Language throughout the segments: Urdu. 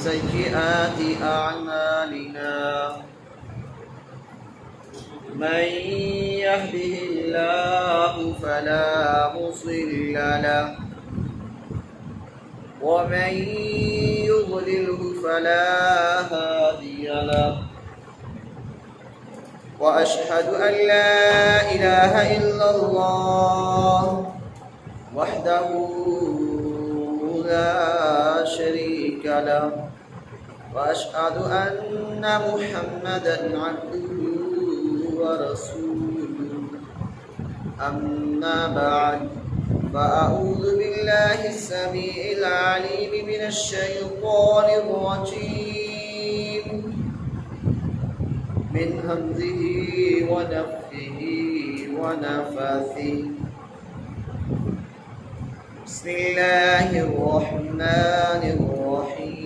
سيئات أعمالنا من يهده الله فلا مضل له ومن يضلله فلا هادي له وأشهد أن لا إله إلا الله وحده لا شريك له وأشهد أن محمدًا عبده ورسوله أما بعد فأعوذ بالله السميع العليم من الشيطان الرجيم من همزه ونفخه ونفثه بسم الله الرحمن الرحيم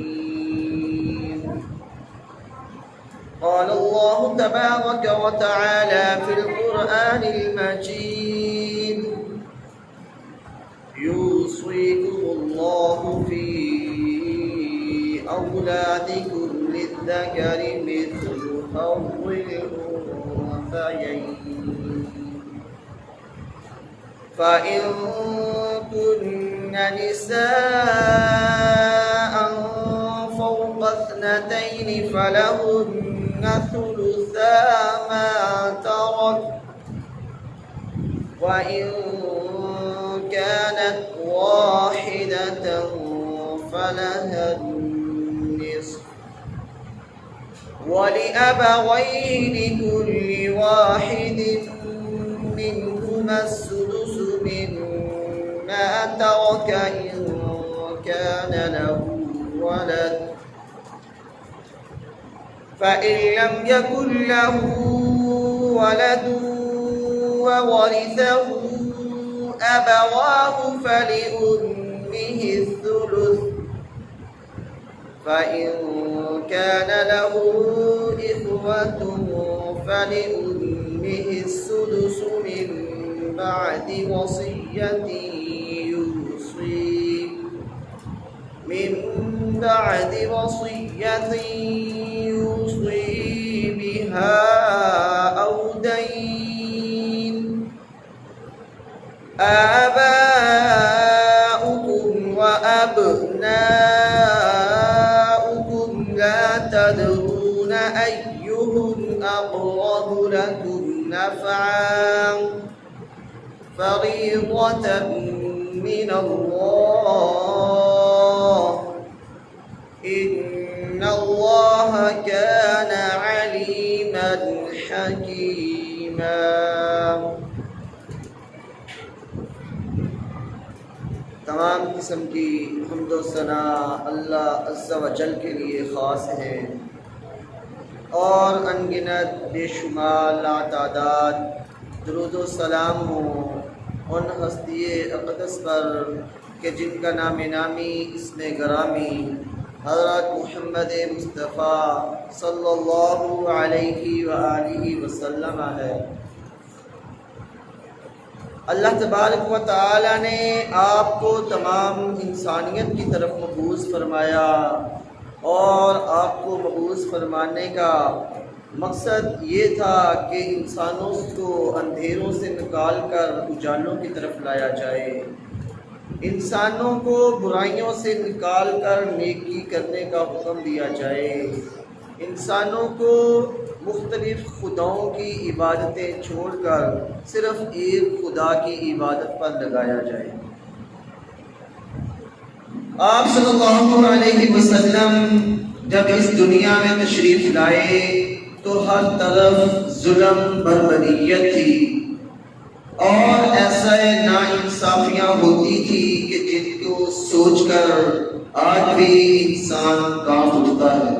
قال الله تبارك وتعالى في القرآن المجيد يوصيكم الله في أولادكم للذكر مثل حظ الأنثيين فإن كن نساء فوق اثنتين فلهن ثلثا ما ترك وإن كانت واحدة فلها النصف ولأبويه لكل واحد منهما السدس مما ترك إن كان له ولد فإن لم يكن له ولد وورثه أبواه فلأمه الثلث فإن كان له إخوة فلأمه السدس من بعد وصية يوصي بها أو دين آباؤكم وأبناؤكم لا تدرون أيهم أقرب لكم نفعا فريضة من الله إن الله كان عليما حكيما تمام قسم کی حمد و ثنا اللہ عز و جل کے لیے خاص ہے اور انگنت بے شمار لاتعداد درود و سلام ہو ان ہستی اقدس پر کہ جن کا نام نامی اسم گرامی حضرت محمد مصطفیٰ صلی اللہ علیہ وآلہ وسلم ہے۔ اللہ تبارک و تعالی نے آپ کو تمام انسانیت کی طرف مبعوث فرمایا اور آپ کو مبعوث فرمانے کا مقصد یہ تھا کہ انسانوں کو اندھیروں سے نکال کر اجالوں کی طرف لایا جائے، انسانوں کو برائیوں سے نکال کر نیکی کرنے کا حکم دیا جائے، انسانوں کو مختلف خداؤں کی عبادتیں چھوڑ کر صرف ایک خدا کی عبادت پر لگایا جائے۔ آپ صلی اللہ علیہ وسلم جب اس دنیا میں تشریف لائے تو ہر طرف ظلم بربریت تھی اور ایسا ناانصافیاں ہوتی تھی کہ جن کو سوچ کر آج بھی انسان کانپ اٹھتا ہے۔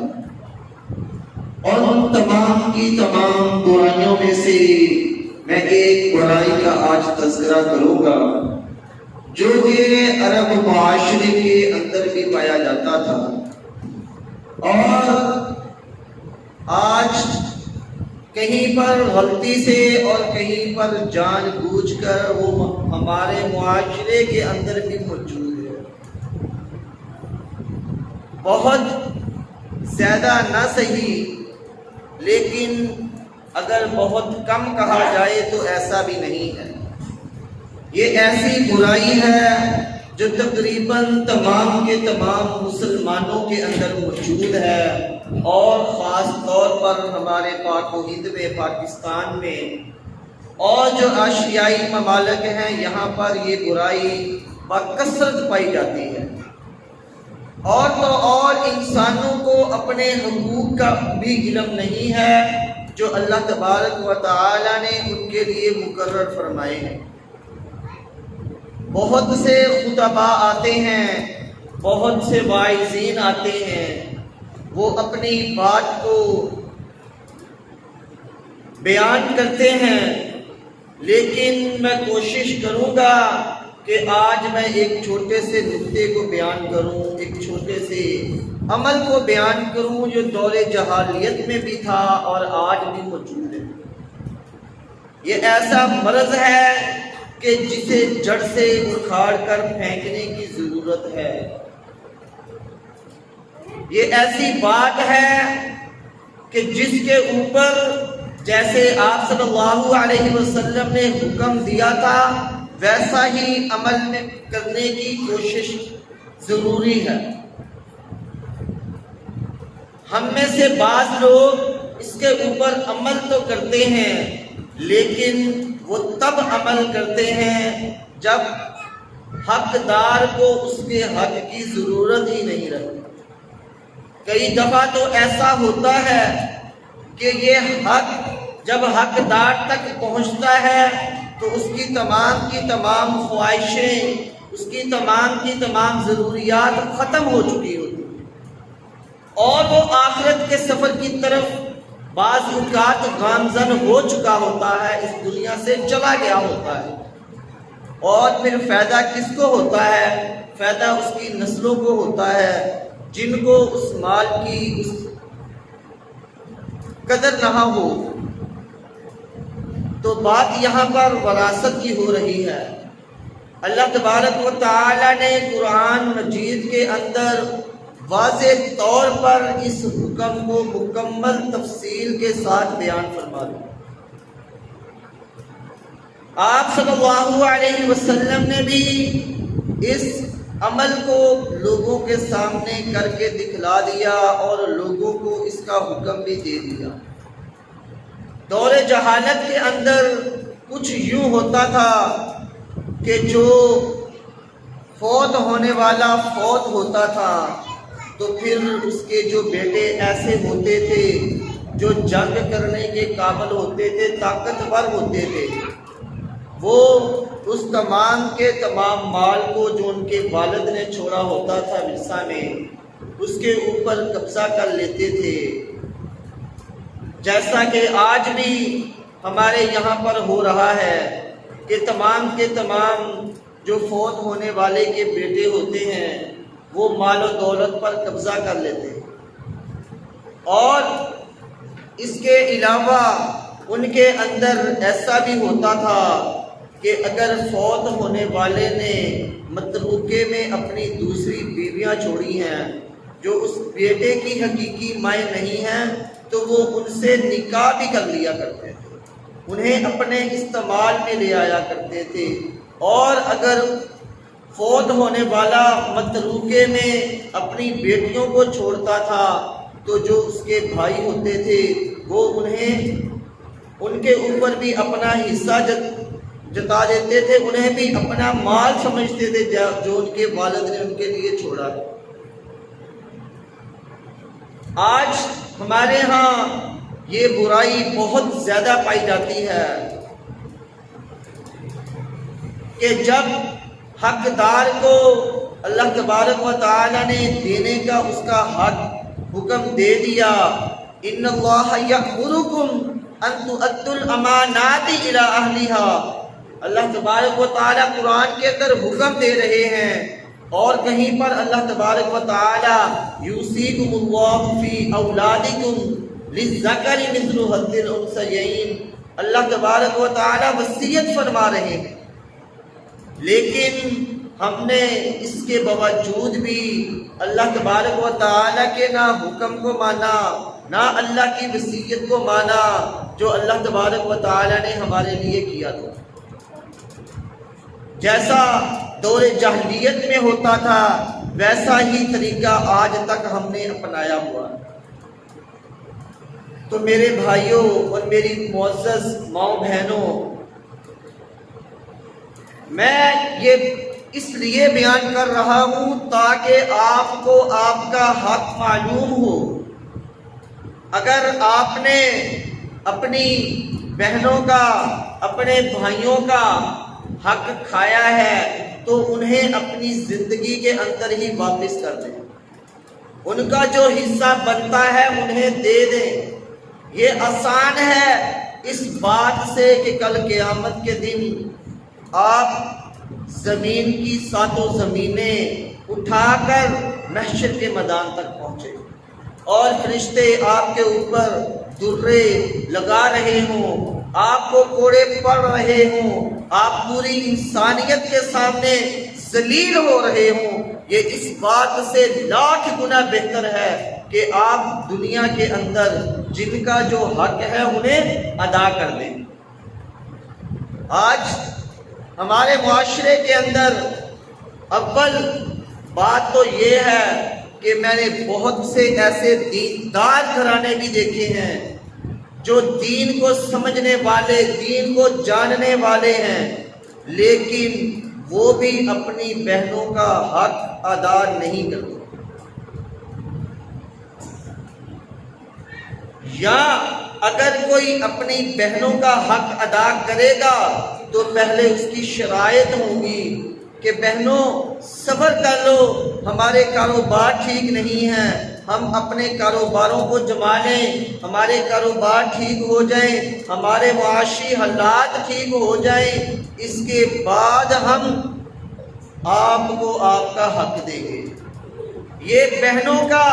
اور ان تمام کی تمام برائیوں میں سے میں ایک برائی کا آج تذکرہ کروں گا جو کہ عرب معاشرے کے اندر بھی پایا جاتا تھا اور آج کہیں پر غلطی سے اور کہیں پر جان بوجھ کر وہ ہمارے معاشرے کے اندر بھی موجود ہے۔ بہت زیادہ نہ صحیح، لیکن اگر بہت کم کہا جائے تو ایسا بھی نہیں ہے۔ یہ ایسی برائی ہے جو تقریباً تمام کے تمام مسلمانوں کے اندر موجود ہے، اور خاص طور پر ہمارے پاک و ہند میں، پاکستان میں اور جو ایشیائی ممالک ہیں، یہاں پر یہ برائی بکثرت پائی جاتی ہے۔ اور تو اور انسانوں کو اپنے حقوق کا بھی علم نہیں ہے جو اللہ تبارک و تعالی نے ان کے لیے مقرر فرمائے ہیں۔ بہت سے خطباء آتے ہیں، بہت سے واعظین آتے ہیں، وہ اپنی بات کو بیان کرتے ہیں، لیکن میں کوشش کروں گا کہ آج میں ایک چھوٹے سے نقطے کو بیان کروں، ایک چھوٹے سے عمل کو بیان کروں جو دور جہالیت میں بھی تھا اور آج بھی موجود ہے۔ یہ ایسا مرض ہے کہ جسے جڑ سے اکھاڑ کر پھینکنے کی ضرورت ہے۔ یہ ایسی بات ہے کہ جس کے اوپر جیسے آپ صلی اللہ علیہ وسلم نے حکم دیا تھا ویسا ہی عمل میں کرنے کی کوشش ضروری ہے۔ ہم میں سے بعض لوگ اس کے اوپر عمل تو کرتے ہیں، لیکن وہ تب عمل کرتے ہیں جب حقدار کو اس کے حق کی ضرورت ہی نہیں رہتی۔ کئی دفعہ تو ایسا ہوتا ہے کہ یہ حق جب حقدار تک پہنچتا ہے تو اس کی تمام خواہشیں، اس کی تمام ضروریات ختم ہو چکی ہوتی ہیں، اور وہ آخرت کے سفر کی طرف بعض اوقات گامزن ہو چکا ہوتا ہے، اس دنیا سے چلا گیا ہوتا ہے۔ اور پھر فائدہ کس کو ہوتا ہے؟ فائدہ اس کی نسلوں کو ہوتا ہے، جن کو اس مال کی اس قدر نہ ہو۔ تو بات یہاں پر وراثت کی ہو رہی ہے۔ اللہ تبارک و تعالی نے قرآن مجید کے اندر واضح طور پر اس حکم کو مکمل تفصیل کے ساتھ بیان فرما دیا۔ آپ صلی اللہ علیہ وسلم نے بھی اس عمل کو لوگوں کے سامنے کر کے دکھلا دیا اور لوگوں کو اس کا حکم بھی دے دیا۔ دور جہالت کے اندر کچھ یوں ہوتا تھا کہ جو فوت ہونے والا فوت ہوتا تھا تو پھر اس کے جو بیٹے ایسے ہوتے تھے جو جنگ کرنے کے قابل ہوتے تھے، طاقتور ہوتے تھے، وہ اس تمام کے تمام مال کو جو ان کے والد نے چھوڑا ہوتا تھا ورثہ میں، اس کے اوپر قبضہ کر لیتے تھے۔ جیسا کہ آج بھی ہمارے یہاں پر ہو رہا ہے کہ تمام کے تمام جو فوت ہونے والے کے بیٹے ہوتے ہیں وہ مال و دولت پر قبضہ کر لیتے ہیں، اور اس کے علاوہ ان کے اندر ایسا بھی ہوتا تھا کہ اگر فوت ہونے والے نے متروکے میں اپنی دوسری بیویاں چھوڑی ہیں جو اس بیٹے کی حقیقی مائیں نہیں ہیں تو وہ ان سے نکاح بھی کر لیا کرتے تھے، انہیں اپنے استعمال میں لے آیا کرتے تھے۔ اور اگر فوت ہونے والا متروکے میں اپنی بیٹیوں کو چھوڑتا تھا تو جو اس کے بھائی ہوتے تھے وہ ان کے اوپر بھی اپنا حصہ جتا دیتے تھے، انہیں بھی اپنا مال سمجھتے تھے جو ان کے والد نے ان کے لیے چھوڑا۔ آج ہمارے ہاں یہ برائی بہت زیادہ پائی جاتی ہے کہ جب حقدار کو اللہ تبارک و تعالی نے دینے کا اس کا حق حکم دے دیا، ان اللہ یأمرکم ان تؤدوا الامانات الی اہلھا، اللہ تبارک و تعالی قرآن کے اندر حکم دے رہے ہیں، اور کہیں پر اللہ تبارک و تعالی یوصیکم اللہ فی اولادکم للذکر مثل حظ الانثیین، اللہ تبارک و تعالی وصیت فرما رہے ہیں، لیکن ہم نے اس کے باوجود بھی اللہ تبارک و تعالیٰ کے نہ حکم کو مانا، نہ اللہ کی وصیت کو مانا جو اللہ تبارک و تعالیٰ نے ہمارے لیے کیا تھا۔ جیسا دور جاہلیت میں ہوتا تھا ویسا ہی طریقہ آج تک ہم نے اپنایا ہوا۔ تو میرے بھائیوں اور میری معزز ماؤں بہنوں، میں یہ اس لیے بیان کر رہا ہوں تاکہ آپ کو آپ کا حق معلوم ہو۔ اگر آپ نے اپنی بہنوں کا، اپنے بھائیوں کا حق کھایا ہے تو انہیں اپنی زندگی کے اندر ہی واپس کر دیں، ان کا جو حصہ بنتا ہے انہیں دے دیں۔ یہ آسان ہے اس بات سے کہ کل قیامت کے دن آپ زمین کی ساتوں زمینیں اٹھا کر محشر کے میدان تک پہنچے اور فرشتے آپ کے اوپر درے لگا رہے ہوں، آپ کو کوڑے پڑ رہے ہوں، آپ پوری انسانیت کے سامنے ذلیل ہو رہے ہوں۔ یہ اس بات سے لاکھ گنا بہتر ہے کہ آپ دنیا کے اندر جن کا جو حق ہے انہیں ادا کر دیں۔ آج ہمارے معاشرے کے اندر اول بات تو یہ ہے کہ میں نے بہت سے ایسے دیندار گھرانے بھی دیکھے ہیں جو دین کو سمجھنے والے، دین کو جاننے والے ہیں، لیکن وہ بھی اپنی بہنوں کا حق ادا نہیں کرتے۔ یا اگر کوئی اپنی بہنوں کا حق ادا کرے گا تو پہلے اس کی شرائط ہوگی کہ بہنوں صبر کر لو، ہمارے کاروبار ٹھیک نہیں ہیں، ہم اپنے کاروباروں کو جما لیں، ہمارے کاروبار ٹھیک ہو جائیں، ہمارے معاشی حالات ٹھیک ہو جائیں، اس کے بعد ہم آپ کو آپ کا حق دیں گے۔ یہ بہنوں کا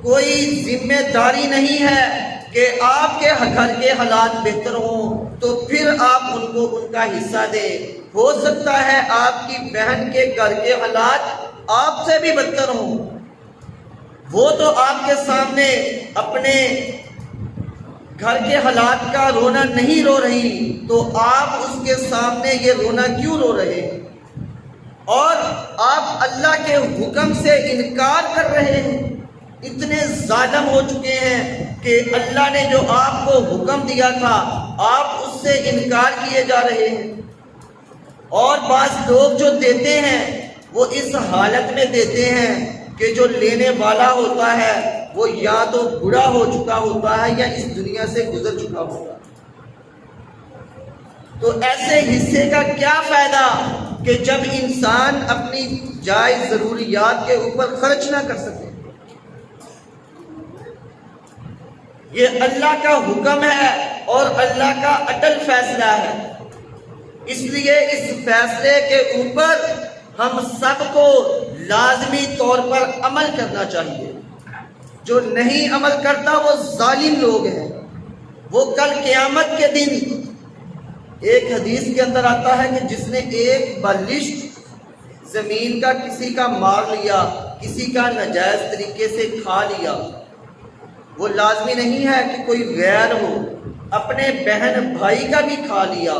کوئی ذمہ داری نہیں ہے کہ آپ کے گھر کے حالات بہتر ہوں تو پھر آپ ان کو ان کا حصہ دیں۔ ہو سکتا ہے آپ کی بہن کے گھر کے حالات آپ سے بھی بدتر ہوں، وہ تو آپ کے سامنے اپنے گھر کے حالات کا رونا نہیں رو رہی، تو آپ اس کے سامنے یہ رونا کیوں رو رہے ہیں؟ اور آپ اللہ کے حکم سے انکار کر رہے ہیں۔ اتنے ظالم ہو چکے ہیں کہ اللہ نے جو آپ کو حکم دیا تھا آپ اس سے انکار کیے جا رہے ہیں۔ اور بعض لوگ جو دیتے ہیں وہ اس حالت میں دیتے ہیں کہ جو لینے والا ہوتا ہے وہ یا تو بوڑھا ہو چکا ہوتا ہے یا اس دنیا سے گزر چکا ہوتا ہے۔ تو ایسے حصے کا کیا فائدہ کہ جب انسان اپنی جائز ضروریات کے اوپر خرچ نہ کر سکے۔ یہ اللہ کا حکم ہے اور اللہ کا اٹل فیصلہ ہے، اس لیے اس فیصلے کے اوپر ہم سب کو لازمی طور پر عمل کرنا چاہیے۔ جو نہیں عمل کرتا وہ ظالم لوگ ہیں، وہ کل قیامت کے دن، ایک حدیث کے اندر آتا ہے کہ جس نے ایک بالشت زمین کا کسی کا مار لیا، کسی کا ناجائز طریقے سے کھا لیا، وہ لازمی نہیں ہے کہ کوئی غیر ہو، اپنے بہن بھائی کا بھی کھا لیا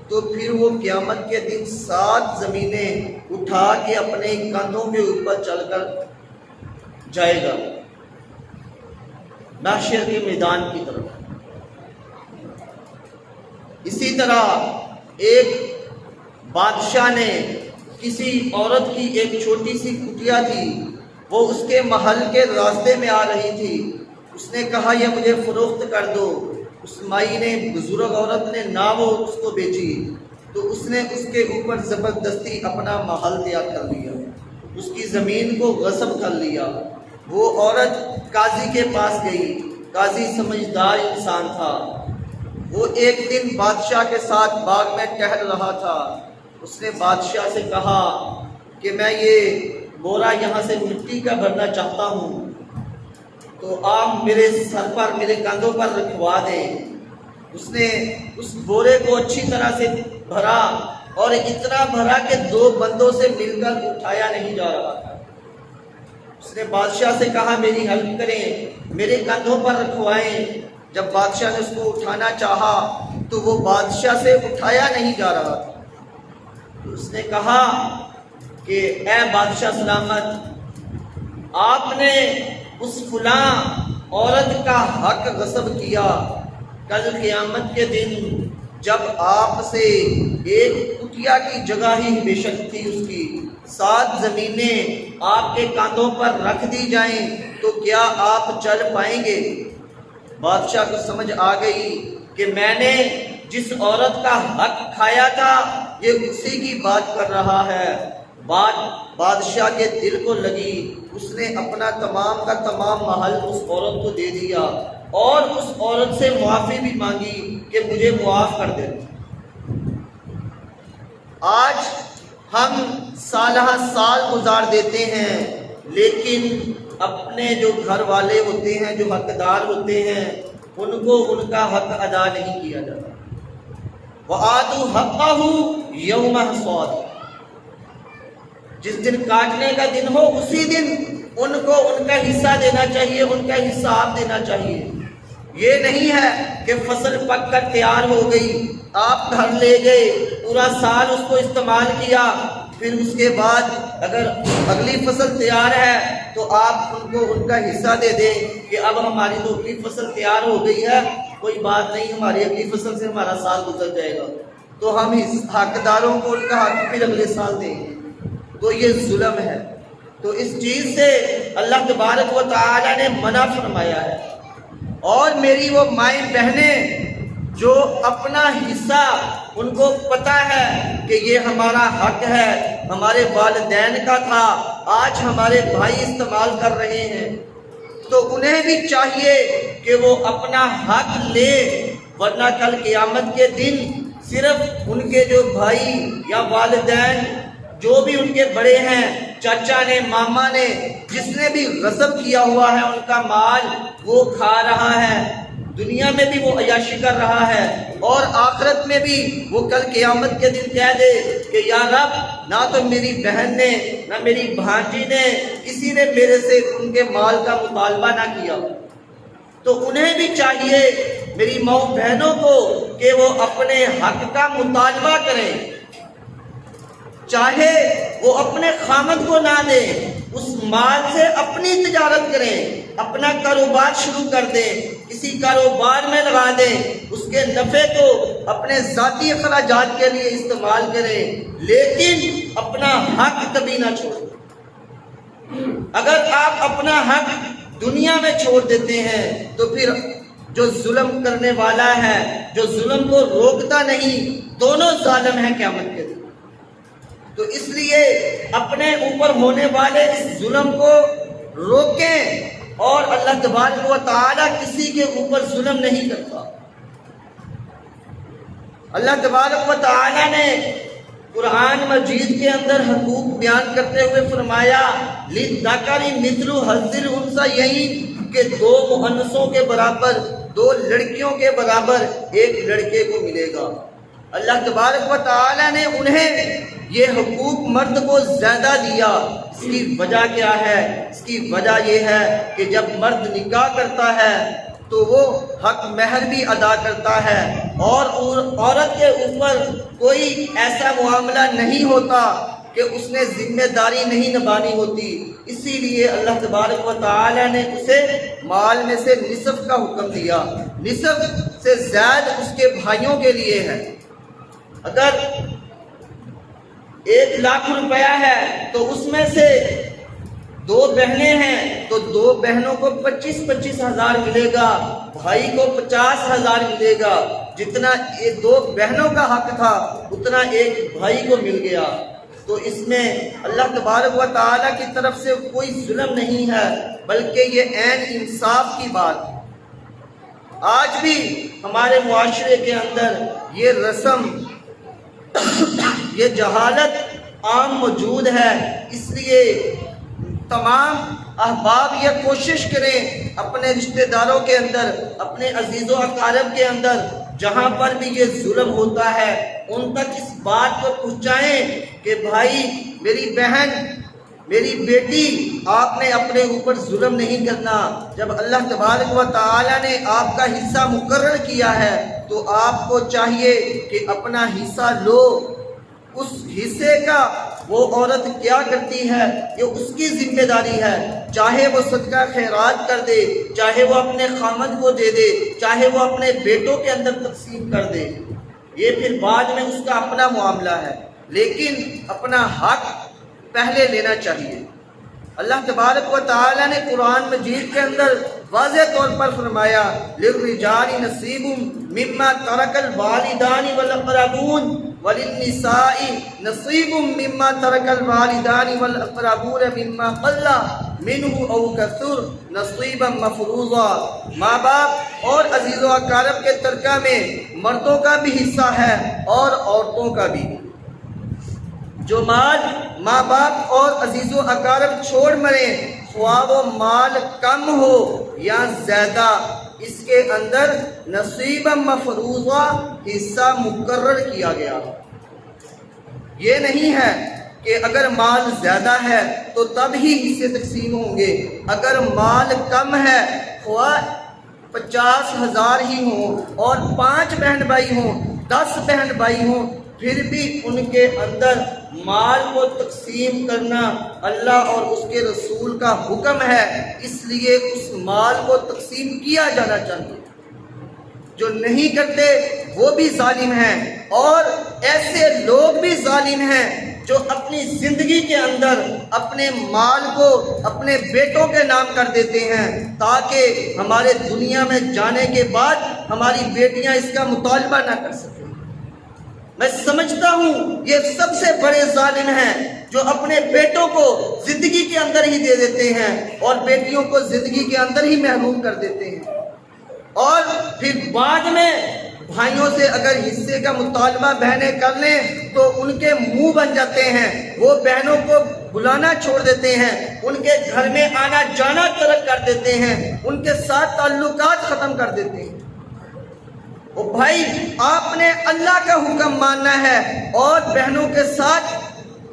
تو پھر وہ قیامت کے دن 7 زمینیں اٹھا کے اپنے کندھوں کے اوپر چل کر جائے گا محشر کے میدان کی طرف۔ اسی طرح ایک بادشاہ نے کسی عورت کی ایک چھوٹی سی کٹیا تھی، وہ اس کے محل کے راستے میں آ رہی تھی، اس نے کہا یہ مجھے فروخت کر دو۔ اس مائی نے، بزرگ عورت نے نہ وہ اس کو بیچی تو اس نے اس کے اوپر زبردستی اپنا محل تیار کر لیا، اس کی زمین کو غصب کر لیا۔ وہ عورت قاضی کے پاس گئی، قاضی سمجھدار انسان تھا، وہ ایک دن بادشاہ کے ساتھ باغ میں ٹہل رہا تھا، اس نے بادشاہ سے کہا کہ میں یہ بورا یہاں سے مٹی کا بھرنا چاہتا ہوں تو آپ میرے سر پر، میرے کندھوں پر رکھوا دیں۔ اس نے اس بورے کو اچھی طرح سے بھرا اور اتنا بھرا کہ 2 بندوں سے مل کر اٹھایا نہیں جا رہا تھا۔ اس نے بادشاہ سے کہا میری ہیلپ کریں، میرے کندھوں پر رکھوائیں۔ جب بادشاہ نے اس کو اٹھانا چاہا تو وہ بادشاہ سے اٹھایا نہیں جا رہا تھا۔ تو اس نے کہا کہ اے بادشاہ سلامت، آپ نے اس فلاں عورت کا حق غصب کیا، کل قیامت کے دن جب آپ سے ایک کٹیا کی جگہ ہی بے شک تھی، اس کی 7 زمینیں آپ کے کاندھوں پر رکھ دی جائیں تو کیا آپ چل پائیں گے؟ بادشاہ کو سمجھ آ گئی کہ میں نے جس عورت کا حق کھایا تھا یہ اسی کی بات کر رہا ہے۔ بادشاہ کے دل کو لگی، اس نے اپنا تمام کا تمام محل اس عورت کو دے دیا اور اس عورت سے معافی بھی مانگی کہ مجھے معاف کر دے۔ آج ہم سالہ سال گزار دیتے ہیں لیکن اپنے جو گھر والے ہوتے ہیں، جو حقدار ہوتے ہیں، ان کو ان کا حق ادا نہیں کیا جاتا۔ وَآتُوا حَقَّهُ يَوْمَ حَصَادِهِ، جس دن کاٹنے کا دن ہو اسی دن ان کو ان کا حصہ دینا چاہیے، ان کا حساب دینا چاہیے۔ یہ نہیں ہے کہ فصل پک کر تیار ہو گئی، آپ گھر لے گئے، پورا سال اس کو استعمال کیا، پھر اس کے بعد اگر اگلی فصل تیار ہے تو آپ ان کو ان کا حصہ دے دیں کہ اب ہماری تو اگلی فصل تیار ہو گئی ہے، کوئی بات نہیں، ہماری اگلی فصل سے ہمارا سال گزر جائے گا، تو ہم اس حقداروں کو ان کا حق پھر اگلے سال دیں گے۔ تو یہ ظلم ہے۔ تو اس چیز سے اللہ تبارک و تعالی نے منع فرمایا ہے۔ اور میری وہ مائیں بہنیں جو اپنا حصہ ان کو پتہ ہے کہ یہ ہمارا حق ہے، ہمارے والدین کا تھا، آج ہمارے بھائی استعمال کر رہے ہیں، تو انہیں بھی چاہیے کہ وہ اپنا حق لے، ورنہ کل قیامت کے دن صرف ان کے جو بھائی یا والدین جو بھی ان کے بڑے ہیں، چاچا نے، ماما نے، جس نے بھی غصب کیا ہوا ہے ان کا مال، وہ کھا رہا ہے، دنیا میں بھی وہ عیاشی کر رہا ہے، اور آخرت میں بھی وہ کل قیامت کے دن کہہ دے کہ یا رب، نہ تو میری بہن نے، نہ میری بھانجی نے، کسی نے میرے سے ان کے مال کا مطالبہ نہ کیا۔ تو انہیں بھی چاہیے، میری ماؤں بہنوں کو، کہ وہ اپنے حق کا مطالبہ کریں، چاہے وہ اپنے خامد کو نہ دیں، اس مال سے اپنی تجارت کریں، اپنا کاروبار شروع کر دیں، کسی کاروبار میں لگا دیں، اس کے نفع کو اپنے ذاتی اخراجات کے لیے استعمال کریں، لیکن اپنا حق کبھی نہ چھوڑیں۔ اگر آپ اپنا حق دنیا میں چھوڑ دیتے ہیں تو پھر جو ظلم کرنے والا ہے، جو ظلم کو روکتا نہیں، دونوں ظالم ہیں قیامت کے دن۔ تو اس لیے اپنے اوپر ہونے والے اس ظلم کو روکیں، اور اللہ تبارک و تعالی کسی کے اوپر ظلم نہیں کرتا۔ اللہ تبارک و تعالی نے قرآن مجید کے اندر حقوق بیان کرتے ہوئے فرمایا لِلذَّكَرِ مِثْلُ حَظِّ الْأُنثَيَيْنِ، کہ 2 مؤنثوں کے برابر، 2 لڑکیوں کے برابر ایک لڑکے کو ملے گا۔ اللہ تبارک و تعالی نے انہیں یہ حقوق مرد کو زیادہ دیا۔ اس کی وجہ کیا ہے؟ اس کی وجہ یہ ہے کہ جب مرد نکاح کرتا ہے تو وہ حق مہر بھی ادا کرتا ہے، اور عورت کے اوپر کوئی ایسا معاملہ نہیں ہوتا کہ اس نے ذمہ داری نہیں نبھانی ہوتی، اسی لیے اللہ تبارک و تعالی نے اسے مال میں سے نصف کا حکم دیا، نصف سے زائد اس کے بھائیوں کے لیے ہے۔ اگر 1 لاکھ روپیہ ہے تو اس میں سے 2 بہنیں ہیں تو 2 بہنوں کو 25-25 ہزار ملے گا، بھائی کو 50 ہزار ملے گا، جتنا 2 بہنوں کا حق تھا اتنا ایک بھائی کو مل گیا۔ تو اس میں اللہ تبارک و تعالیٰ کی طرف سے کوئی ظلم نہیں ہے، بلکہ یہ عین انصاف کی بات ہے۔ آج بھی ہمارے معاشرے کے اندر یہ رسم، یہ جہالت عام موجود ہے، اس لیے تمام احباب یہ کوشش کریں اپنے رشتہ داروں کے اندر، اپنے عزیز و اقارب کے اندر جہاں پر بھی یہ ظلم ہوتا ہے ان تک اس بات کو پہنچائیں کہ بھائی، میری بہن، میری بیٹی، آپ نے اپنے اوپر ظلم نہیں کرنا۔ جب اللہ تبارک و تعالی نے آپ کا حصہ مقرر کیا ہے تو آپ کو چاہیے کہ اپنا حصہ لو۔ اس حصے کا وہ عورت کیا کرتی ہے یہ اس کی ذمہ داری ہے، چاہے وہ صدقہ خیرات کر دے، چاہے وہ اپنے خامد کو دے دے، چاہے وہ اپنے بیٹوں کے اندر تقسیم کر دے، یہ پھر بعد میں اس کا اپنا معاملہ ہے، لیکن اپنا حق پہلے لینا چاہیے۔ اللہ تبارک و تعالی نے قرآن مجید کے اندر واضح طور پر فرمایا للرجال نصیب مما ترک الوالدان والاقربون وللنساء نصیب مما ترک الوالدان والاقربون مما قل منه او کثر نصیبا مفروضا۔ ماں باپ اور عزیز و اقارب کے ترکہ میں مردوں کا بھی حصہ ہے اور عورتوں کا بھی۔ جو مال ماں باپ اور عزیز و اقارب چھوڑ مرے، خواہ وہ مال کم ہو یا زیادہ، اس کے اندر نصیب مفروضہ حصہ مقرر کیا گیا۔ یہ نہیں ہے کہ اگر مال زیادہ ہے تو تب ہی حصے تقسیم ہوں گے، اگر مال کم ہے، خواہ 50,000 ہی ہوں اور 5 بہن بھائی ہوں، 10 بہن بھائی ہوں، پھر بھی ان کے اندر مال کو تقسیم کرنا اللہ اور اس کے رسول کا حکم ہے، اس لیے اس مال کو تقسیم کیا جانا چاہیے۔ جو نہیں کرتے وہ بھی ظالم ہیں، اور ایسے لوگ بھی ظالم ہیں جو اپنی زندگی کے اندر اپنے مال کو اپنے بیٹوں کے نام کر دیتے ہیں تاکہ ہمارے دنیا میں جانے کے بعد ہماری بیٹیاں اس کا مطالبہ نہ کر سکیں۔ میں سمجھتا ہوں یہ سب سے بڑے ظالم ہیں جو اپنے بیٹوں کو زندگی کے اندر ہی دے دیتے ہیں اور بیٹیوں کو زندگی کے اندر ہی محروم کر دیتے ہیں، اور پھر بعد میں بھائیوں سے اگر حصے کا مطالبہ بہنیں کر لیں تو ان کے منہ بن جاتے ہیں، وہ بہنوں کو بلانا چھوڑ دیتے ہیں، ان کے گھر میں آنا جانا ترک کر دیتے ہیں، ان کے ساتھ تعلقات ختم کر دیتے ہیں۔ او بھائی، آپ نے اللہ کا حکم ماننا ہے اور بہنوں کے ساتھ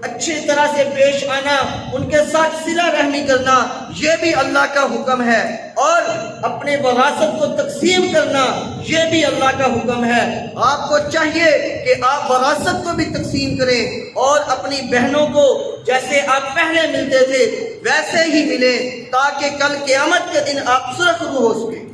اچھی طرح سے پیش آنا، ان کے ساتھ صلہ رحمی کرنا، یہ بھی اللہ کا حکم ہے، اور اپنے وراثت کو تقسیم کرنا یہ بھی اللہ کا حکم ہے۔ آپ کو چاہیے کہ آپ وراثت کو بھی تقسیم کریں اور اپنی بہنوں کو جیسے آپ پہلے ملتے تھے ویسے ہی ملیں تاکہ کل قیامت کے دن آپ سرخرو ہو سکیں۔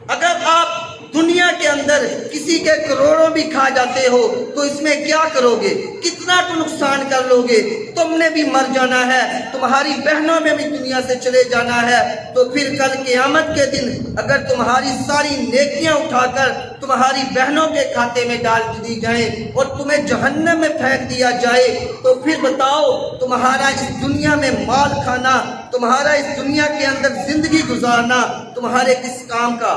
اگر آپ دنیا کے اندر کسی کے کروڑوں بھی کھا جاتے ہو تو اس میں کیا کرو گے؟ کتنا تو نقصان کر لو گے؟ تم نے بھی مر جانا ہے، تمہاری بہنوں میں بھی دنیا سے چلے جانا ہے، تو پھر کل قیامت کے دن اگر تمہاری ساری نیکیاں اٹھا کر تمہاری بہنوں کے کھاتے میں ڈال دی جائیں اور تمہیں جہنم میں پھینک دیا جائے تو پھر بتاؤ تمہارا اس دنیا میں مال کھانا، تمہارا اس دنیا کے اندر زندگی گزارنا تمہارے کس کام کا؟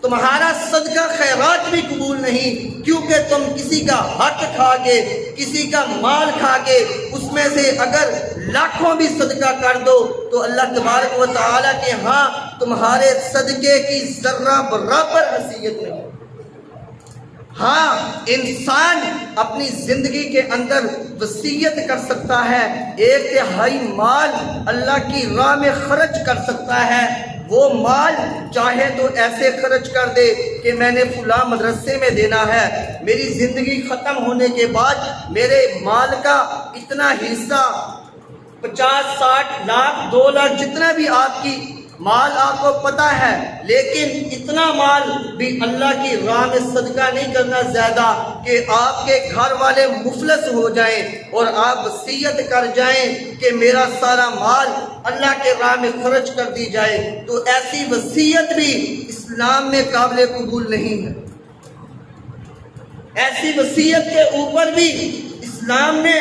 تمہارا صدقہ خیرات بھی قبول نہیں، کیونکہ تم کسی کا حق کھا کے، کسی کا مال کھا کے اس میں سے اگر لاکھوں بھی صدقہ کر دو تو اللہ تبارک و تعالیٰ کے ہاں تمہارے صدقے کی ذرہ برابر حیثیت نہیں۔ ہاں، انسان اپنی زندگی کے اندر وصیت کر سکتا ہے، 1/3 مال اللہ کی راہ میں خرچ کر سکتا ہے، وہ مال چاہے تو ایسے خرچ کر دے کہ میں نے فلاں مدرسے میں دینا ہے، میری زندگی ختم ہونے کے بعد میرے مال کا اتنا حصہ 50 60 لاکھ 2 لاکھ جتنا بھی آپ کی مال آپ کو پتہ ہے، لیکن اتنا مال بھی اللہ کی راہ میں صدقہ نہیں کرنا زیادہ کہ آپ کے گھر والے مفلس ہو جائیں اور آپ وصیت کر جائیں کہ میرا سارا مال اللہ کے راہ میں خرچ کر دی جائے، تو ایسی وصیت بھی اسلام میں قابل قبول نہیں ہے۔ ایسی وصیت کے اوپر بھی اسلام نے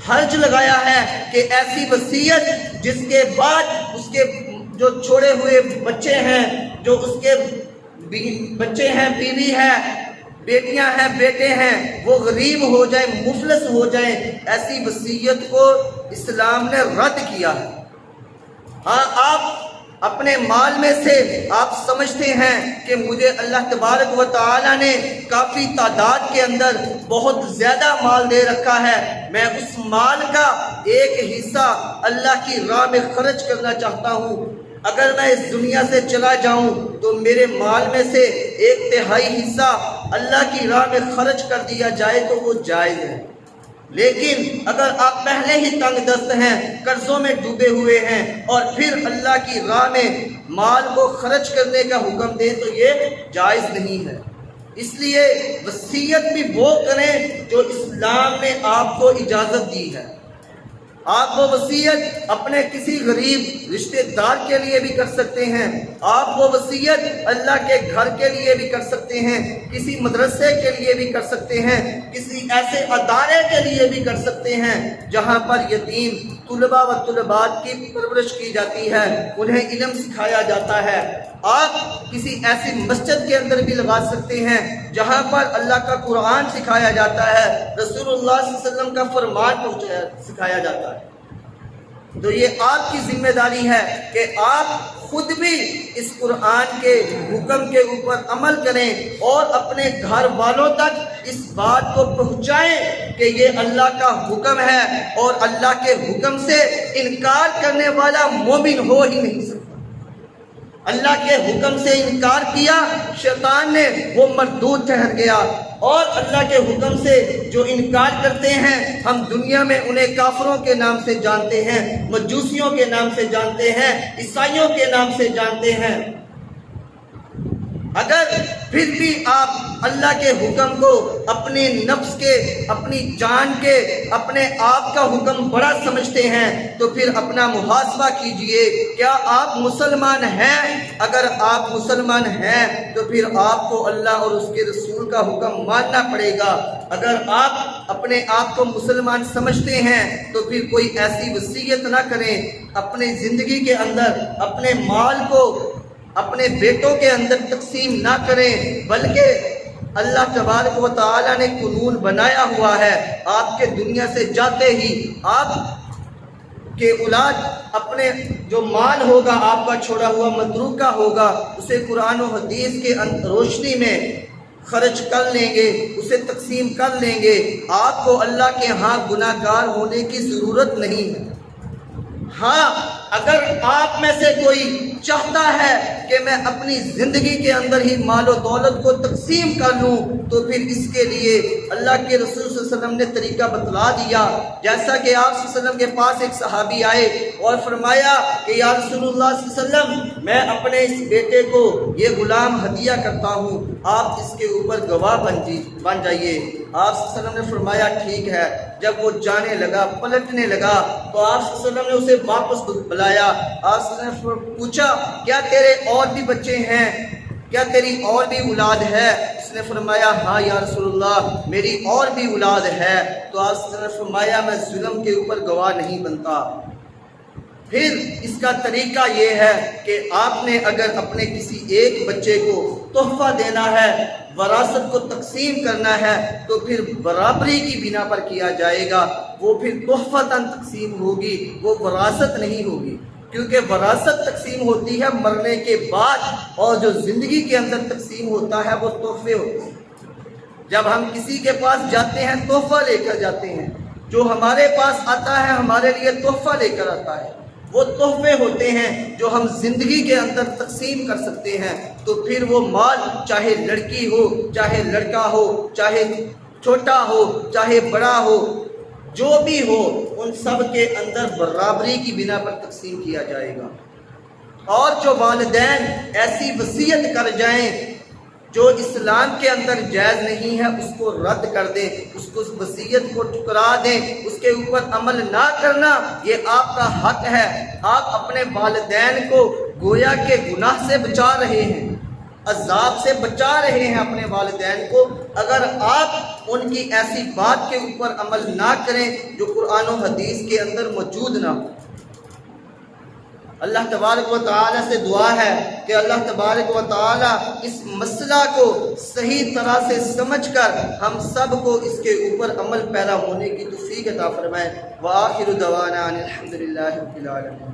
حرج لگایا ہے کہ ایسی وصیت جس کے بعد اس کے جو چھوڑے ہوئے بچے ہیں، جو اس کے بچے ہیں، بیوی ہے، بیٹیاں ہیں، بیٹے ہیں، وہ غریب ہو جائیں، مفلس ہو جائیں، ایسی وصیت کو اسلام نے رد کیا ہے۔ ہاں، آپ اپنے مال میں سے آپ سمجھتے ہیں کہ مجھے اللہ تبارک و تعالی نے کافی تعداد کے اندر بہت زیادہ مال دے رکھا ہے، میں اس مال کا ایک حصہ اللہ کی راہ میں خرچ کرنا چاہتا ہوں، اگر میں اس دنیا سے چلا جاؤں تو میرے مال میں سے 1/3 حصہ اللہ کی راہ میں خرچ کر دیا جائے تو وہ جائز ہے۔ لیکن اگر آپ پہلے ہی تنگ دست ہیں، قرضوں میں ڈوبے ہوئے ہیں، اور پھر اللہ کی راہ میں مال کو خرچ کرنے کا حکم دیں تو یہ جائز نہیں ہے۔ اس لیے وصیت بھی وہ کریں جو اسلام نے آپ کو اجازت دی ہے۔ آپ وہ وصیت اپنے کسی غریب رشتہ دار کے لیے بھی کر سکتے ہیں، آپ وہ وصیت اللہ کے گھر کے لیے بھی کر سکتے ہیں، کسی مدرسے کے لیے بھی کر سکتے ہیں، کسی ایسے ادارے کے لیے بھی کر سکتے ہیں جہاں پر یتیم طلباء و طلبات کی پرورش کی جاتی ہے، انہیں علم سکھایا جاتا ہے۔ آپ کسی ایسی مسجد کے اندر بھی لگا سکتے ہیں جہاں پر اللہ کا قرآن سکھایا جاتا ہے، رسول اللہ صلی اللہ علیہ وسلم کا فرمان سکھایا جاتا ہے۔ تو یہ آپ کی ذمہ داری ہے کہ آپ خود بھی اس قرآن کے حکم کے اوپر عمل کریں اور اپنے گھر والوں تک اس بات کو پہنچائیں کہ یہ اللہ کا حکم ہے، اور اللہ کے حکم سے انکار کرنے والا مومن ہو ہی نہیں سکتا۔ اللہ کے حکم سے انکار کیا، شیطان نے، وہ مردود ٹھہر گیا، اور اللہ کے حکم سے جو انکار کرتے ہیں ہم دنیا میں انہیں کافروں کے نام سے جانتے ہیں، مجوسیوں کے نام سے جانتے ہیں، عیسائیوں کے نام سے جانتے ہیں۔ اگر پھر بھی آپ اللہ کے حکم کو اپنے نفس کے، اپنی جان کے، اپنے آپ کا حکم بڑا سمجھتے ہیں تو پھر اپنا محاسبہ کیجئے، کیا آپ مسلمان ہیں؟ اگر آپ مسلمان ہیں تو پھر آپ کو اللہ اور اس کے رسول کا حکم ماننا پڑے گا۔ اگر آپ اپنے آپ کو مسلمان سمجھتے ہیں تو پھر کوئی ایسی وصیت نہ کریں، اپنی زندگی کے اندر اپنے مال کو اپنے بیٹوں کے اندر تقسیم نہ کریں، بلکہ اللہ تبارک و تعالی نے قانون بنایا ہوا ہے، آپ کے دنیا سے جاتے ہی آپ کے اولاد اپنے جو مال ہوگا آپ کا چھوڑا ہوا متروکہ ہوگا اسے قرآن و حدیث کے روشنی میں خرچ کر لیں گے، اسے تقسیم کر لیں گے۔ آپ کو اللہ کے ہاں گناہ گار ہونے کی ضرورت نہیں ہے۔ ہاں، اگر آپ میں سے کوئی چاہتا ہے کہ میں اپنی زندگی کے اندر ہی مال و دولت کو تقسیم کر لوں تو پھر اس کے لیے اللہ کے رسول صلی اللہ علیہ وسلم نے طریقہ بتلا دیا۔ جیسا کہ آپ صلی اللہ علیہ وسلم کے پاس ایک صحابی آئے اور فرمایا کہ یا رسول اللہ صلی اللہ علیہ وسلم، میں اپنے اس بیٹے کو یہ غلام ہدیہ کرتا ہوں، آپ اس کے اوپر گواہ بن جائیے۔ آپ صلی اللہ علیہ وسلم نے فرمایا ٹھیک ہے۔ جب وہ جانے لگا، پلٹنے لگا، تو آپ صلی اللہ علیہ وسلم نے اسے واپس بلایا۔ آپ صلی اللہ علیہ وسلم نے پوچھا کیا تیرے اور بھی بچے ہیں، کیا تیری اور بھی اولاد ہے؟ اس نے فرمایا ہاں یا رسول اللہ، میری اور بھی اولاد ہے۔ تو آپ صلی اللہ علیہ وسلم نے فرمایا میں ظلم کے اوپر گواہ نہیں بنتا۔ پھر اس کا طریقہ یہ ہے کہ آپ نے اگر اپنے کسی ایک بچے کو تحفہ دینا ہے، وراثت کو تقسیم کرنا ہے، تو پھر برابری کی بنا پر کیا جائے گا، وہ پھر تحفتاً تقسیم ہوگی، وہ وراثت نہیں ہوگی، کیونکہ وراثت تقسیم ہوتی ہے مرنے کے بعد، اور جو زندگی کے اندر تقسیم ہوتا ہے وہ تحفے ہوتے ہیں۔ جب ہم کسی کے پاس جاتے ہیں تحفہ لے کر جاتے ہیں، جو ہمارے پاس آتا ہے ہمارے لیے تحفہ لے کر آتا ہے، وہ تحفے ہوتے ہیں جو ہم زندگی کے اندر تقسیم کر سکتے ہیں۔ تو پھر وہ مال چاہے لڑکی ہو، چاہے لڑکا ہو، چاہے چھوٹا ہو، چاہے بڑا ہو، جو بھی ہو، ان سب کے اندر برابری کی بنا پر تقسیم کیا جائے گا۔ اور جو والدین ایسی وصیت کر جائیں جو اسلام کے اندر جائز نہیں ہے، اس کو رد کر دیں، اس کو وصیت کو ٹھکرا دیں، اس کے اوپر عمل نہ کرنا یہ آپ کا حق ہے۔ آپ اپنے والدین کو گویا کہ گناہ سے بچا رہے ہیں، عذاب سے بچا رہے ہیں اپنے والدین کو، اگر آپ ان کی ایسی بات کے اوپر عمل نہ کریں جو قرآن و حدیث کے اندر موجود نہ ہو۔ اللہ تبارک و تعالی سے دعا ہے کہ اللہ تبارک و تعالی اس مسئلہ کو صحیح طرح سے سمجھ کر ہم سب کو اس کے اوپر عمل پیرا ہونے کی توفیق عطا فرمائے۔ وآخر دعوانا ان الحمد للہ رب العالمین۔